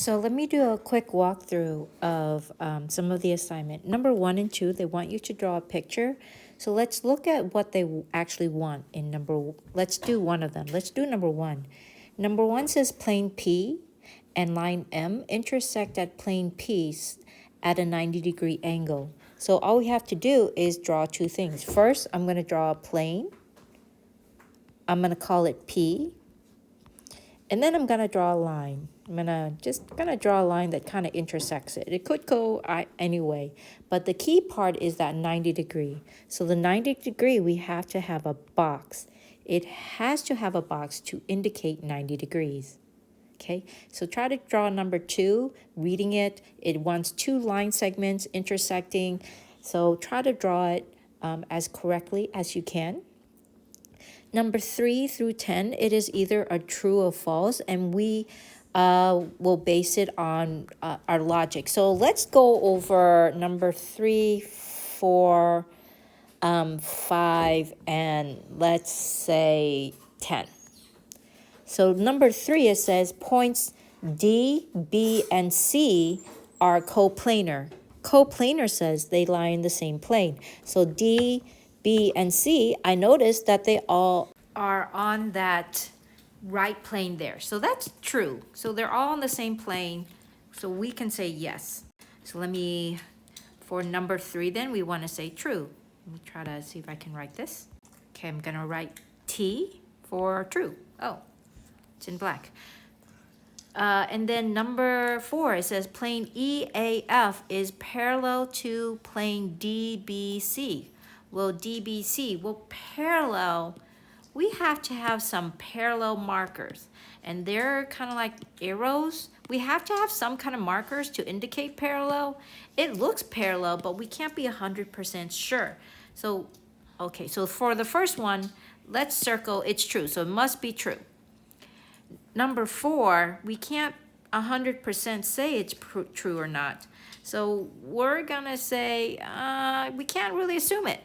So let me do a quick walkthrough of some of the assignment. Number 1 and 2, they want you to draw a picture. So let's look at what they actually want in let's do one of them. Let's do number 1. Number 1 says plane P and line M intersect at plane P at a 90-degree angle. So all we have to do is draw two things. First, I'm going to draw a plane. I'm going to call it P. And then I'm going to draw a line. I'm gonna draw a line that kind of intersects it. It could go anyway, but the key part is that 90 degree. So the 90 degree, we have to have a box. It has to have a box to indicate 90 degrees. Okay, so try to draw number 2, reading it. It wants 2 line segments intersecting. So try to draw it as correctly as you can. Number 3 through 10, it is either a true or false, and we will base it on our logic. So let's go over number 3, 4, 5, and let's say 10. So number 3, it says points D, B, and C are coplanar. Coplanar says they lie in the same plane. So D, B, and C, I noticed that they all are on that right plane there. So that's true. So they're all on the same plane. So we can say yes. So for number 3 then, we want to say true. Let me try to see if I can write this. Okay, I'm going to write T for true. Oh, it's in black. And then number 4, it says plane EAF is parallel to plane DBC. Well, DBC, parallel, we have to have some parallel markers. And they're kind of like arrows. We have to have some kind of markers to indicate parallel. It looks parallel, but we can't be 100% sure. So, okay, so for the first one, let's circle it's true. So it must be true. Number 4, we can't 100% say it's true or not. So we're going to say we can't really assume it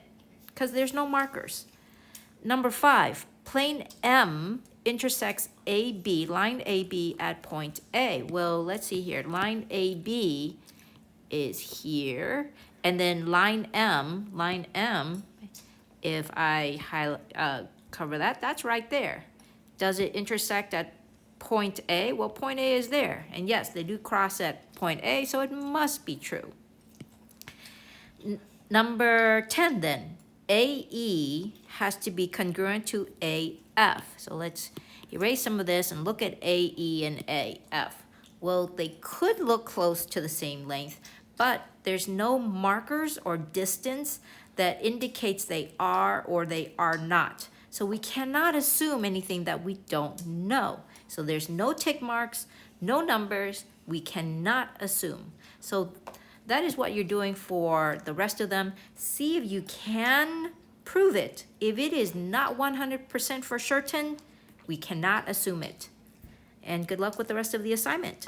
because there's no markers. Number 5, plane M intersects AB, line AB at point A. Well, let's see here. Line AB is here. And then line M, if I cover that, that's right there. Does it intersect at point A? Well, point A is there. And yes, they do cross at point A, so it must be true. Number 10 then. AE has to be congruent to AF. So let's erase some of this and look at AE and AF. Well, they could look close to the same length, but there's no markers or distance that indicates they are or they are not. So we cannot assume anything that we don't know. So there's no tick marks, no numbers. We cannot assume. So that is what you're doing for the rest of them. See if you can prove it. If it is not 100% for certain, we cannot assume it. And good luck with the rest of the assignment.